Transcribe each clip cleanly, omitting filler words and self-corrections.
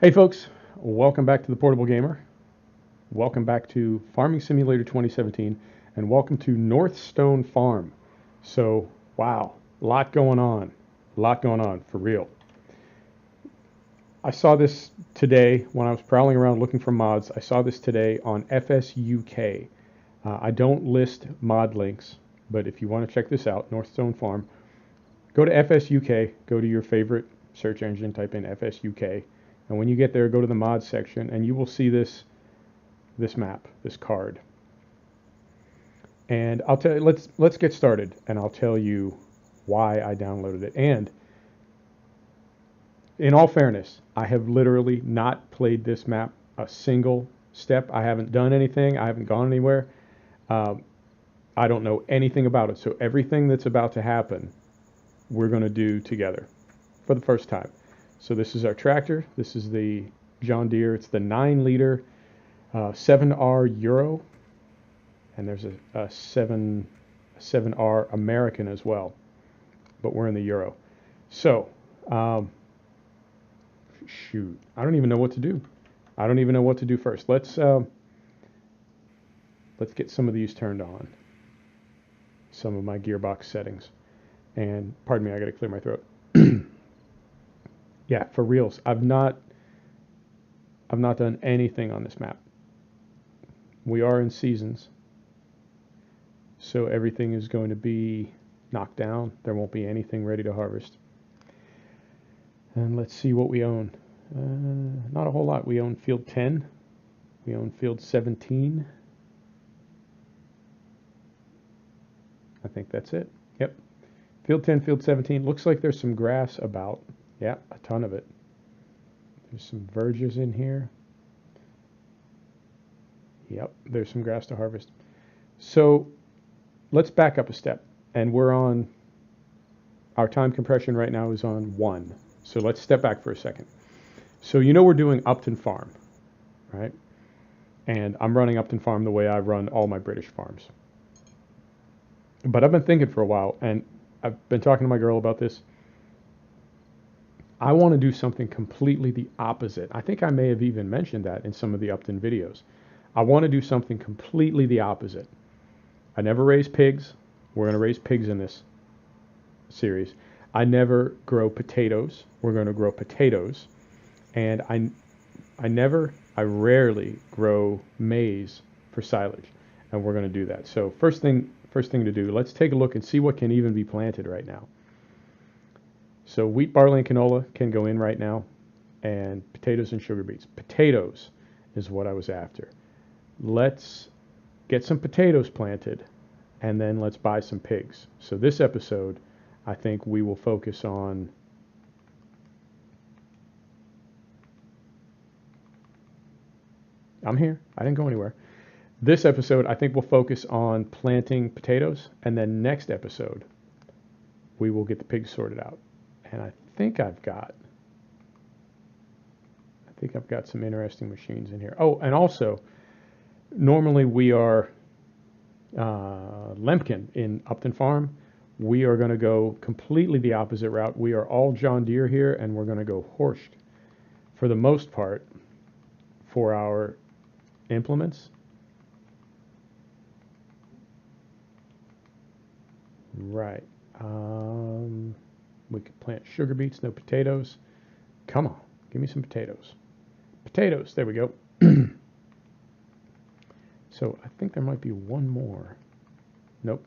Hey folks, welcome back to the Portable Gamer. Welcome back to Farming Simulator 2017, and welcome to Northstone Farm. So, wow, a lot going on. A lot going on, for real. I saw this today when I was prowling around looking for mods. I saw this today on FSUK. I don't list mod links, but if you want to check this out, Northstone Farm, go to FSUK, go to your favorite search engine, type in FSUK, and when you get there, go to the mods section, and you will see this map, this card. And I'll tell you, let's get started, and I'll tell you why I downloaded it. And in all fairness, I have literally not played this map a single step. I haven't done anything. I haven't gone anywhere. I don't know anything about it. So everything that's about to happen, we're going to do together for the first time. So this is our tractor. This is the John Deere. It's the 9-liter 7R Euro, and there's a 7R American as well, but we're in the Euro. So, shoot, I don't even know what to do. I don't even know what to do first. Let's get some of these turned on. Some of my Gearbox settings. And pardon me, I got to clear my throat. Yeah, for reals. I've not done anything on this map. We are in seasons, so everything is going to be knocked down. There won't be anything ready to harvest. And let's see what we own. Not a whole lot. We own field 10. We own field 17. I think that's it. Yep. Field 10, field 17. Looks like there's some grass about. Yeah, a ton of it. There's some verges in here. Yep, there's some grass to harvest. So let's back up a step. And we're on, our time compression right now is on 1. So let's step back for a second. So you know we're doing Upton Farm, right? And I'm running Upton Farm the way I run all my British farms. But I've been thinking for a while, and I've been talking to my girl about this. I want to do something completely the opposite. I think I may have even mentioned that in some of the Upton videos. I want to do something completely the opposite. I never raise pigs. We're going to raise pigs in this series. I never grow potatoes. We're going to grow potatoes. And I rarely grow maize for silage. And we're going to do that. So first thing to do, let's take a look and see what can even be planted right now. So wheat, barley, and canola can go in right now, and potatoes and sugar beets. Potatoes is what I was after. Let's get some potatoes planted, and then let's buy some pigs. So this episode, I think we will focus on I'm here. I didn't go anywhere. This episode, I think we'll focus on planting potatoes, and then next episode, we will get the pigs sorted out. And I think I've got some interesting machines in here. Oh, and also, normally we are Lemken in Upton Farm. We are going to go completely the opposite route. We are all John Deere here, and we're going to go Horst for the most part for our implements. Right. We could plant sugar beets, no potatoes. Come on, give me some potatoes. Potatoes, there we go. So I think there might be one more. Nope.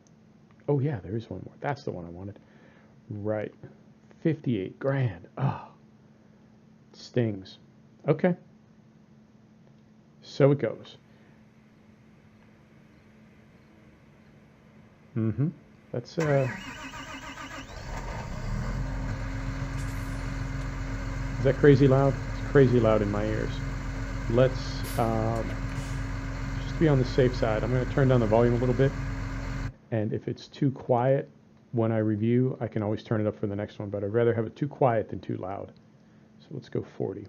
Oh yeah, there is one more. That's the one I wanted. Right. 58 grand. Oh, stings. Okay. So it goes. That's Is that crazy loud? It's crazy loud in my ears. Let's just be on the safe side. I'm going to turn down the volume a little bit, and if it's too quiet when I review, I can always turn it up for the next one, but I'd rather have it too quiet than too loud. So let's go 40.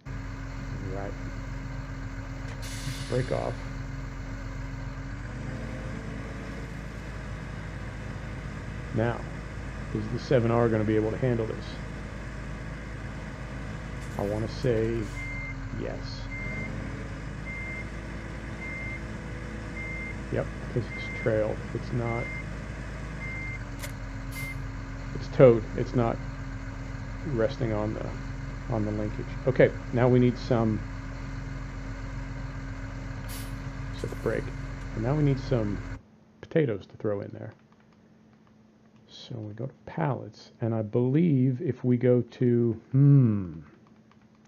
Right. Break off. Now, Is the 7R going to be able to handle this? I want to say yes. Yep, because it's trailed. It's not. It's towed. It's not resting on the linkage. Okay, now we need some. Set the brake. And now we need some potatoes to throw in there. So we go to pallets, and I believe if we go to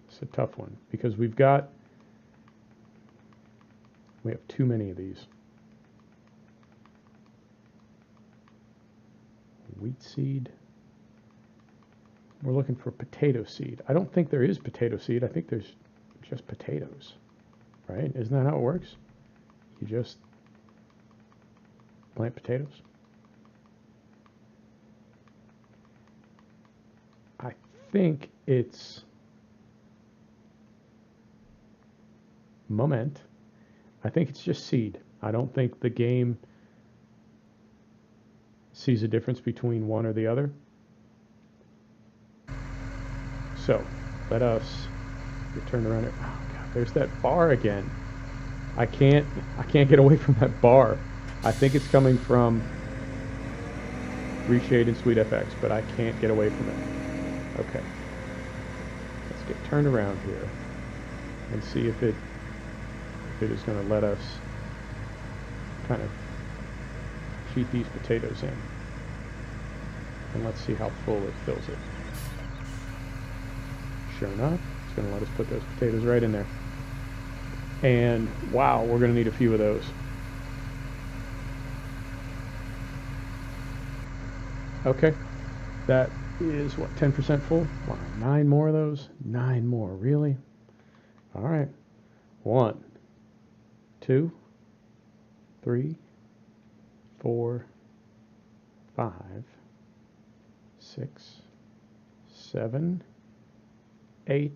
it's a tough one because we have too many of these. Wheat seed. We're looking for potato seed. I don't think there is potato seed. I think there's just potatoes, right? Isn't that how it works? You just plant potatoes. I think it's moment. I think it's just seed. I don't think the game sees a difference between one or the other. So let us get turned around here. Oh God, there's that bar again. I can't get away from that bar. I think it's coming from Reshade and SweetFX, but I can't get away from it. Okay. Let's get turned around here and see if it is going to let us kind of sheet these potatoes in. And let's see how full it fills it. Sure enough, it's going to let us put those potatoes right in there. And wow, we're going to need a few of those. Okay, that is what, 10% full? Wow, 9 more of those? 9 more, really? All right. 1, 2, 3, 4, 5, 6, 7, 8,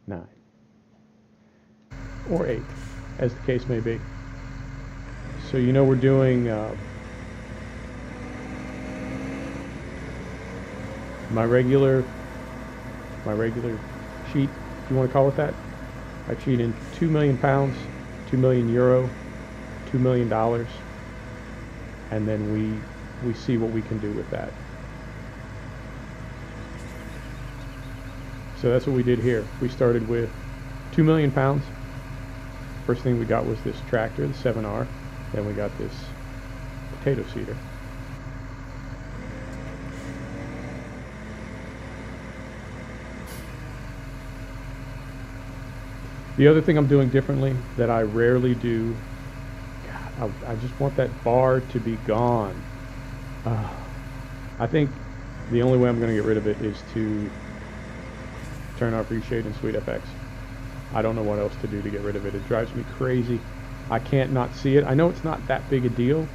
9. Or 8, as the case may be. So you know we're doing my regular cheat, if you want to call it that. I cheat in 2 million pounds, 2 million euro, $2 million, and then we see what we can do with that. So that's what we did here. We started with 2 million pounds. First thing we got was this tractor, the 7R. Then we got this potato seeder. The other thing I'm doing differently that I rarely do, God, I just want that bar to be gone. I think the only way I'm going to get rid of it is to turn off Reshade and SweetFX. I don't know what else to do to get rid of it. It drives me crazy. I can't not see it. I know it's not that big a deal,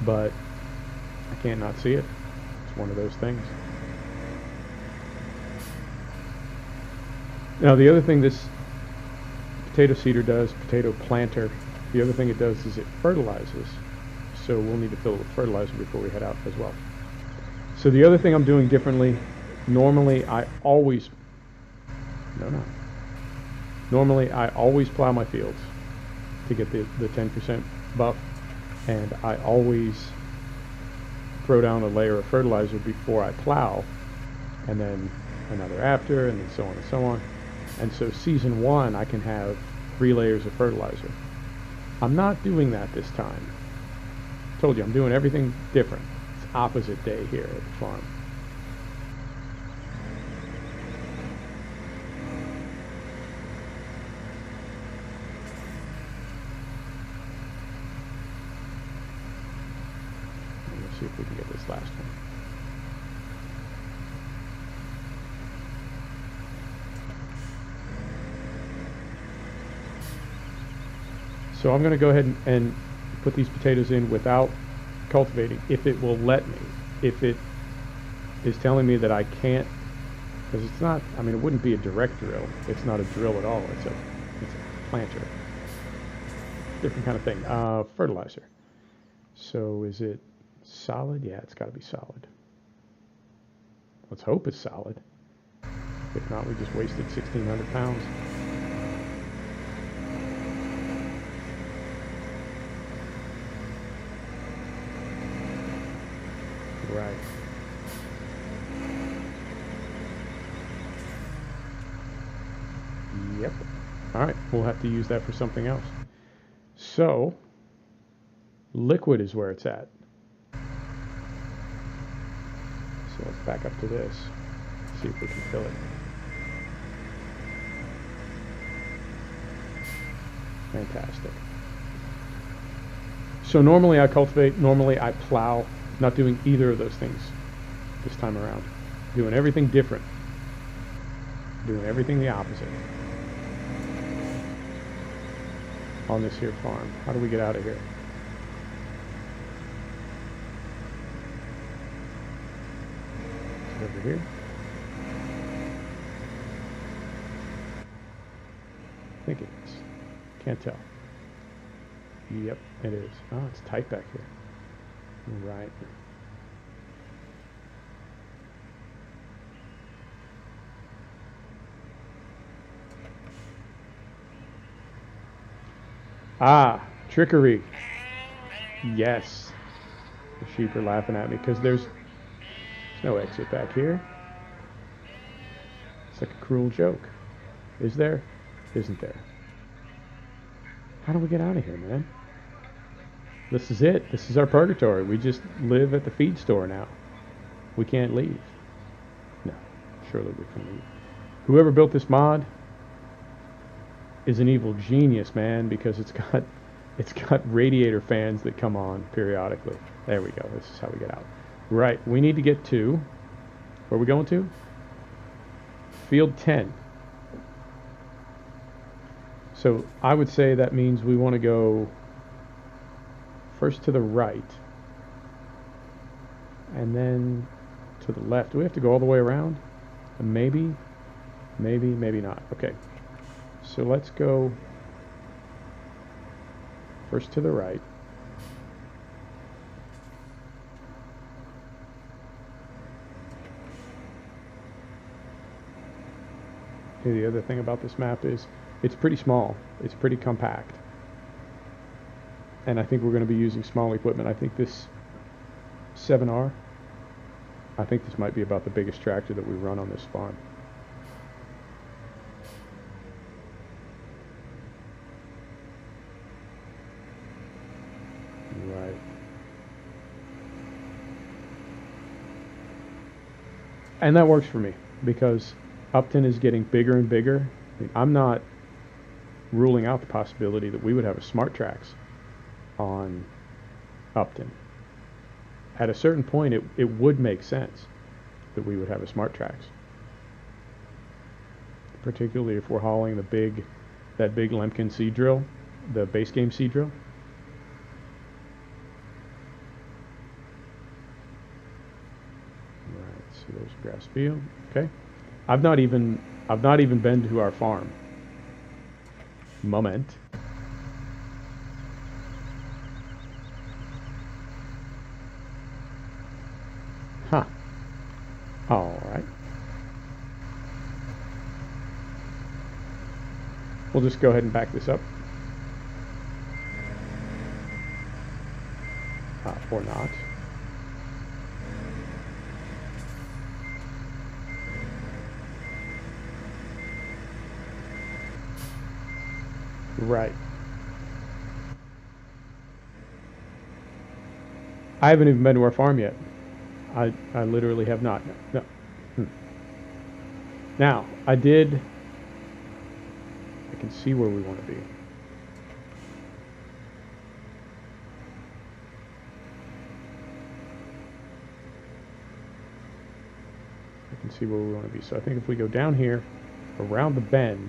but I can't not see it. It's one of those things. Now the other thing this potato seeder does, potato planter, the other thing it does is it fertilizes. So we'll need to fill it with fertilizer before we head out as well. So the other thing I'm doing differently, normally I always plow my fields to get the 10% buff, and I always throw down a layer of fertilizer before I plow, and then another after, and then so on and so on. And so season 1 I can have 3 layers of fertilizer. I'm not doing that this time. I told you, I'm doing everything different. It's opposite day here at the farm. Let's see if we can get this last one. So I'm going to go ahead and put these potatoes in without cultivating, if it will let me. If it is telling me that I can't, because it's not, I mean, it wouldn't be a direct drill. It's not a drill at all. It's a planter. Different kind of thing. Fertilizer. So is it Solid? Yeah, it's got to be solid. Let's hope it's solid. If not, we just wasted 1,600 pounds. Right. Yep. All right, we'll have to use that for something else. So, liquid is where it's at. So let's back up to this, see if we can fill it. Fantastic. So normally I cultivate, normally I plow, not doing either of those things this time around. Doing everything different. Doing everything the opposite. On this here farm. How do we get out of here? Over here. I think it is. Can't tell. Yep, it is. Oh, it's tight back here. Right. Ah, trickery. Yes. The sheep are laughing at me because there's no exit back here. It's like a cruel joke. Is there? Isn't there? How do we get out of here, man? This is it. This is our purgatory. We just live at the feed store now. We can't leave. No, surely we can leave. Whoever built this mod is an evil genius, man, because it's got radiator fans that come on periodically. There we go. This is how we get out. Right. We need to get to, where are we going to? Field 10. So I would say that means we want to go first to the right and then to the left. Do we have to go all the way around? Maybe, maybe not. Okay. So let's go first to the right. The other thing about this map is it's pretty small. It's pretty compact. And I think we're going to be using small equipment. I think this 7R, I think this might be about the biggest tractor that we run on this farm. Right. And that works for me because Upton is getting bigger and bigger. I mean, I'm not ruling out the possibility that we would have a smart tracks on Upton. At a certain point, it would make sense that we would have a smart tracks, particularly if we're hauling that big Lemken seed drill, the base game seed drill. Right, so there's a grass field. Okay, I've not even been to our farm. Moment. Huh. All right. We'll just go ahead and back this up. Or not. Right. I haven't even been to our farm yet. I literally have not. No. Now, I can see where we want to be. I can see where we want to be. So I think if we go down here, around the bend,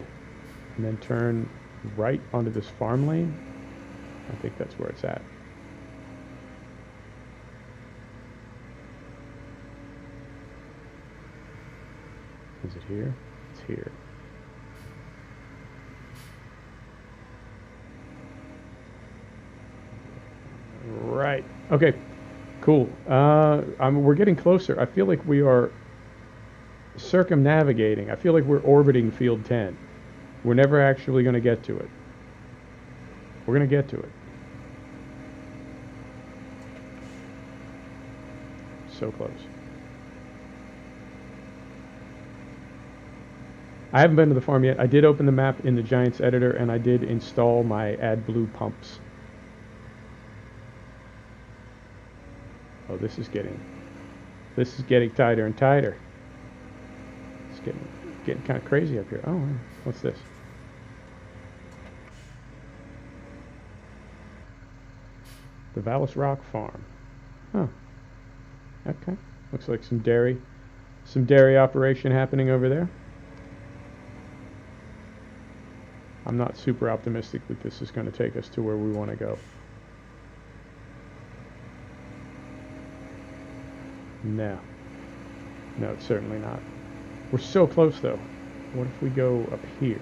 and then turn right onto this farm lane, I think that's where it's at. Is it here? It's here. Right. Okay. Cool. We're getting closer. I feel like we are circumnavigating. I feel like we're orbiting field 10. We're never actually going to get to it. We're going to get to it. So close. I haven't been to the farm yet. I did open the map in the Giants editor, and I did install my AdBlue pumps. Oh, this is getting tighter and tighter. It's getting kind of crazy up here. Oh, what's this? The Vallis Rock Farm. Huh. Okay. Looks like some dairy operation happening over there. I'm not super optimistic that this is going to take us to where we want to go. No. No, it's certainly not. We're so close, though. What if we go up here?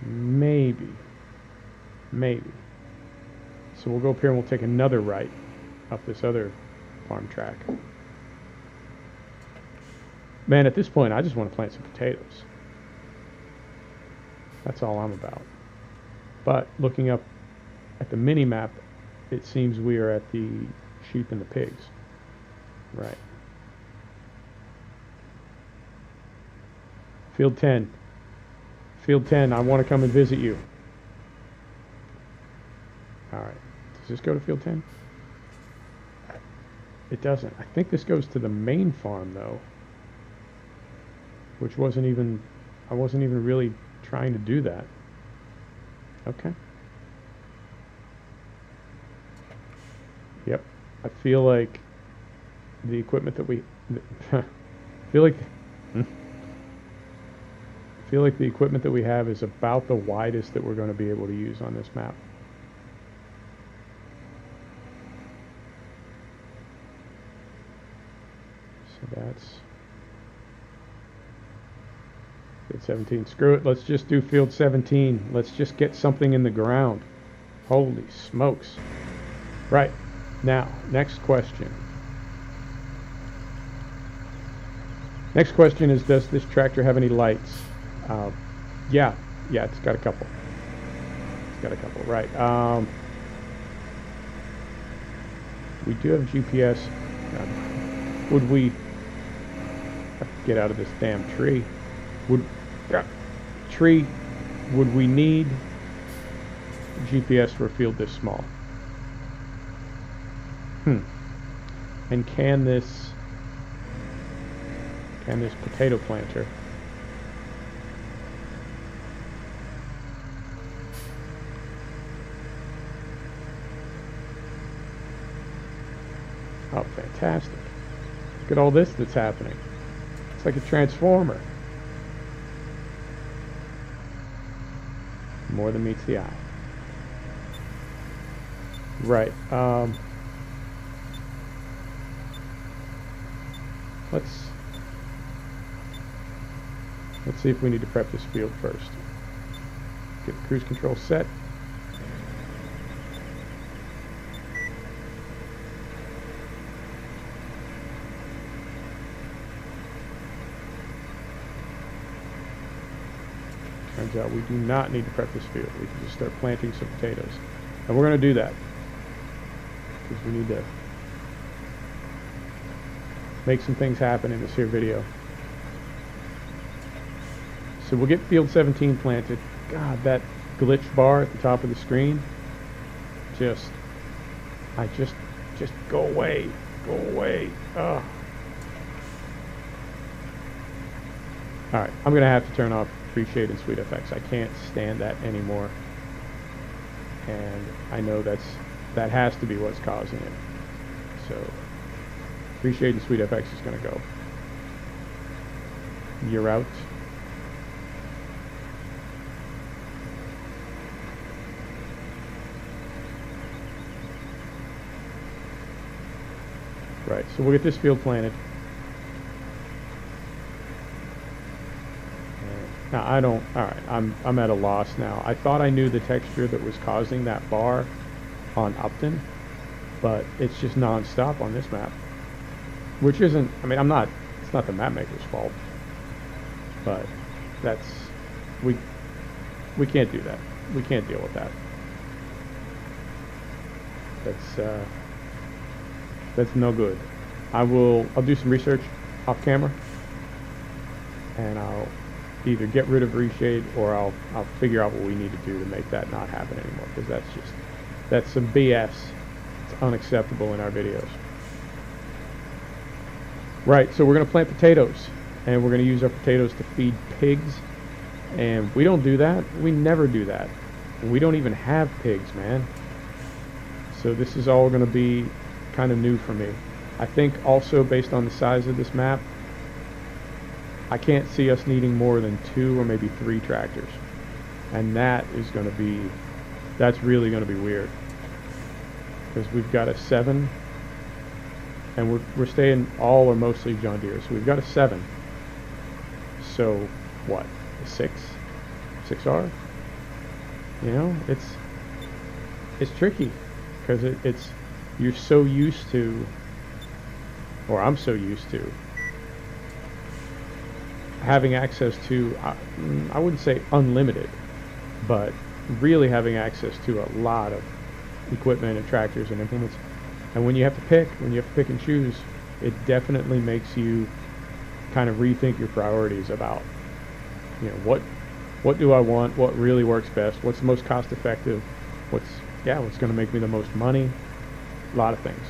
Maybe. Maybe. So we'll go up here and we'll take another right up this other farm track. Man, at this point, I just want to plant some potatoes. That's all I'm about. But looking up at the mini-map, it seems we are at the sheep and the pigs. Right. Field 10. Field 10, I want to come and visit you. Alright. Does this go to field 10? It doesn't. I think this goes to the main farm, though. Which wasn't even... I wasn't even really trying to do that. Okay. Yep. I feel like the equipment that we... feel like the equipment that we have is about the widest that we're going to be able to use on this map. So that's field 17. Screw it. Let's just do field 17. Let's just get something in the ground. Holy smokes. Right. Now, next question. Next question is, does this tractor have any lights? Yeah, it's got a couple. Right. We do have GPS. Would we have to get out of this damn tree? Would we need GPS for a field this small? And can this potato planter oh, fantastic. Look at all this that's happening. It's like a transformer. More than meets the eye. Right. Let's see if we need to prep this field first. Get the cruise control set. Turns out we do not need to prep this field. We can just start planting some potatoes. And we're going to do that. Because we need to make some things happen in this here video. So we'll get field 17 planted. God, that glitch bar at the top of the screen. Just go away. Go away. Ugh. Alright, I'm going to have to turn off Appreciate and Sweet FX. I can't stand that anymore. And I know that has to be what's causing it. So Appreciate and Sweet FX is going to go. You're out. Right, so we'll get this field planted. Now I don't, alright, I'm at a loss now. I thought I knew the texture that was causing that bar on Upton, but it's just non-stop on this map, which isn't, I mean, it's not the map maker's fault, but we can't do that. We can't deal with that. That's no good. I'll do some research off camera, and I'll either get rid of reshade, or I'll figure out what we need to do to make that not happen anymore, because that's some BS. It's unacceptable in our videos. Right, so we're going to plant potatoes, and we're going to use our potatoes to feed pigs, and we don't do that. We never do that. We don't even have pigs, man. So this is all going to be kind of new for me. I think also, based on the size of this map, I can't see us needing more than 2 or maybe 3 tractors, and that's really going to be weird, because we've got a 7, and we're staying all or mostly John Deere, so we've got a 7. So what, a 6R? You know, it's tricky, because you're so used to, or I'm so used to, having access to, I wouldn't say unlimited, but really having access to a lot of equipment and tractors and implements. And when you have to pick and choose, it definitely makes you kind of rethink your priorities about, you know, what do I want, what really works best, what's the most cost effective, what's going to make me the most money, a lot of things.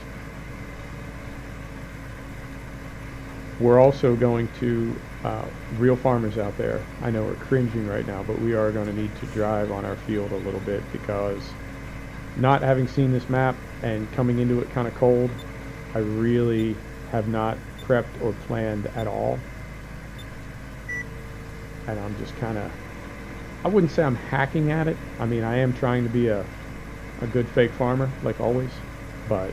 We're also going to, real farmers out there, I know, are cringing right now, but we are going to need to drive on our field a little bit, because not having seen this map and coming into it kind of cold, I really have not prepped or planned at all. And I'm just kind of, I wouldn't say I'm hacking at it. I mean, I am trying to be a good fake farmer, like always, but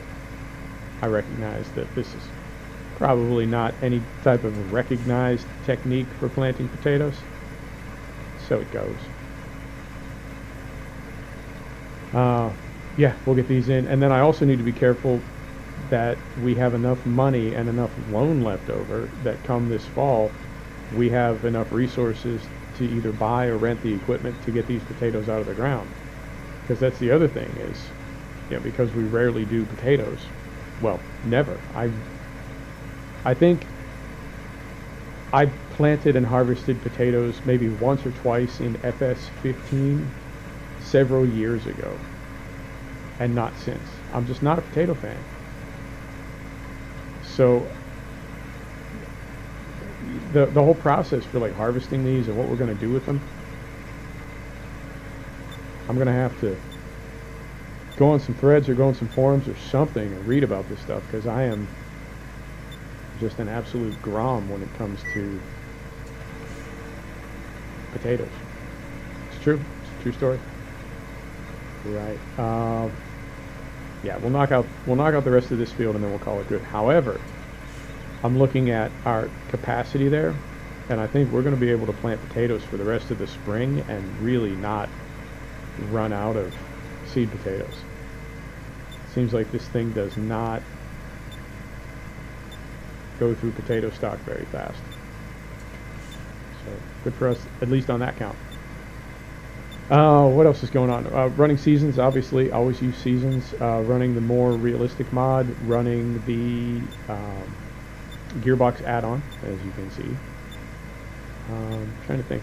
I recognize that this is probably not any type of recognized technique for planting potatoes. So it goes. Yeah, we'll get these in. And then I also need to be careful that we have enough money and enough loan left over that come this fall, we have enough resources to either buy or rent the equipment to get these potatoes out of the ground. Because that's the other thing is, you know, because we rarely do potatoes, well, never. I think I planted and harvested potatoes maybe once or twice in FS15 several years ago, and not since. I'm just not a potato fan. So the whole process for like harvesting these and what we're going to do with them, I'm going to have to go on some threads or go on some forums or something and read about this stuff, because I am just an absolute grom when it comes to potatoes. It's true. It's a true story. Right. Yeah, we'll knock out the rest of this field, and then we'll call it good. However, I'm looking at our capacity there, and I think we're going to be able to plant potatoes for the rest of the spring and really not run out of seed potatoes. Seems like this thing does not go through potato stock very fast. So good for us, at least on that count. What else is going on? Running seasons, obviously, always use seasons. Running the more realistic mod, running the Gearbox add-on, as you can see. Trying to think.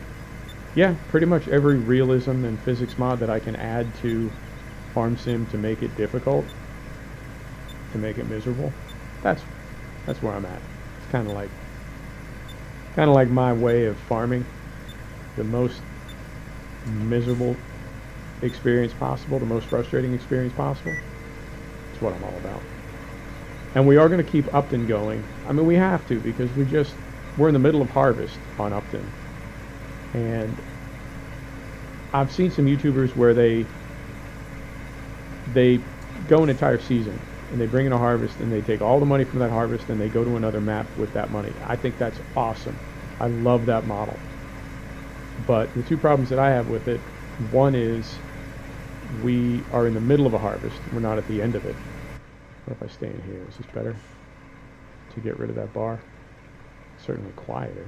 Yeah, pretty much every realism and physics mod that I can add to Farm Sim to make it difficult, to make it miserable. That's where I'm at. It's kind of like my way of farming. The most miserable experience possible, the most frustrating experience possible. That's what I'm all about. And we are going to keep Upton going. I mean, we have to, because we're in the middle of harvest on Upton. And I've seen some YouTubers where they go an entire season and they bring in a harvest and they take all the money from that harvest and they go to another map with that money. I think that's awesome. I love that model. But the two problems that I have with it, one is we are in the middle of a harvest. We're not at the end of it. What if I stay in here? Is this better to get rid of that bar? Certainly quieter.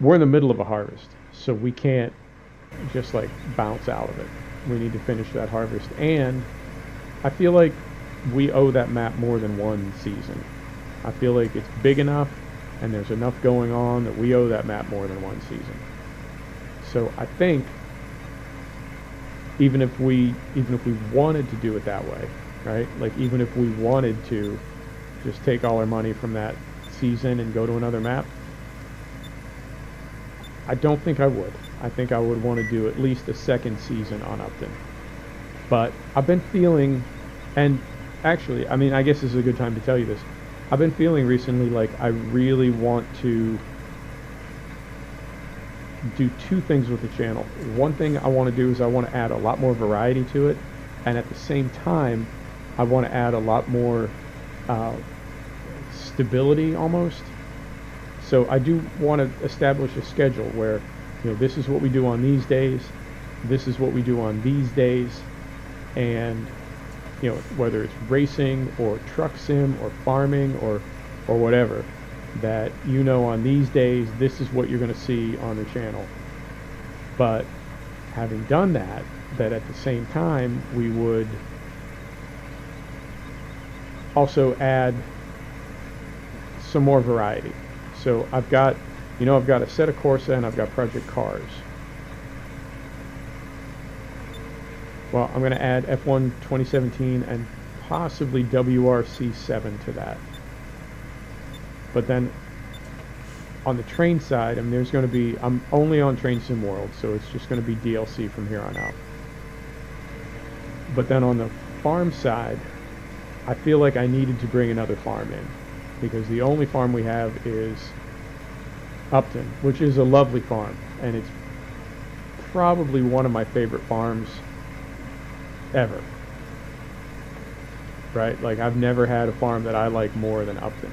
We're in the middle of a harvest, so we can't just like bounce out of it. We need to finish that harvest, and I feel like we owe that map more than one season. I feel like it's big enough and there's enough going on that we owe that map more than one season. So I think even if we wanted to do it that way, right? Like even if we wanted to just take all our money from that season and go to another map, I don't think I would. I think I would want to do at least a second season on Upton. But I've been feeling, and actually, I mean, I guess this is a good time to tell you this. I've been feeling recently like I really want to do two things with the channel. One thing I want to do is I want to add a lot more variety to it, and at the same time, I want to add a lot more stability almost. So I do want to establish a schedule where, you know, this is what we do on these days, this is what we do on these days, and you know, whether it's racing or truck sim or farming or whatever, that you know on these days this is what you're going to see on the channel. But having done that, that at the same time we would also add some more variety. So I've got, you know, I've got a Assetto Corsa and I've got Project Cars. Well, I'm going to add F1 2017 and possibly WRC7 to that. But then on the train side, I mean, there's going to be, I'm only on Train Sim World, so it's just going to be DLC from here on out. But then on the farm side, I feel like I needed to bring another farm in, because the only farm we have is Upton, which is a lovely farm, and it's probably one of my favorite farms ever. Right? Like, I've never had a farm that I like more than Upton.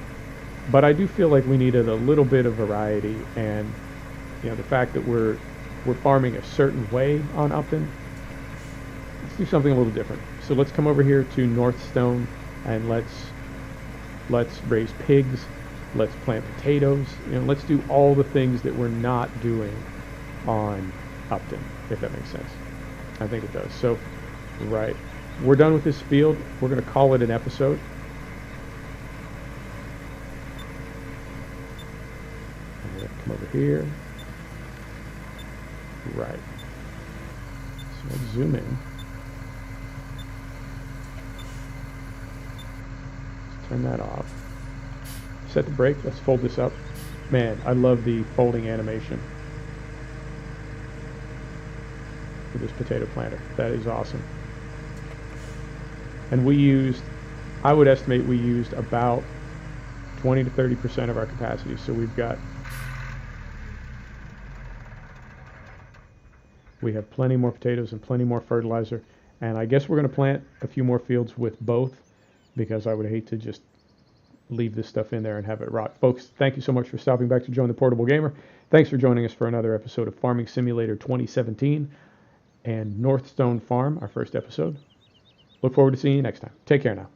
But I do feel like we needed a little bit of variety, and you know, the fact that we're farming a certain way on Upton, let's do something a little different. So let's come over here to Northstone and let's raise pigs, let's plant potatoes, you know, let's do all the things that we're not doing on Upton, if that makes sense. I think it does. So, right, we're done with this field. We're going to call it an episode. I'm going to come over here. Right. So let's zoom in. Let's turn that off. Set the brake. Let's fold this up. Man, I love the folding animation for this potato planter. That is awesome. And we used, I would estimate we used about 20 to 30% of our capacity. So we have plenty more potatoes and plenty more fertilizer. And I guess we're going to plant a few more fields with both, because I would hate to just leave this stuff in there and have it rot. Folks, thank you so much for stopping back to join the Portable Gamer. Thanks for joining us for another episode of Farming Simulator 2017 and Northstone Farm, our first episode. Look forward to seeing you next time. Take care now.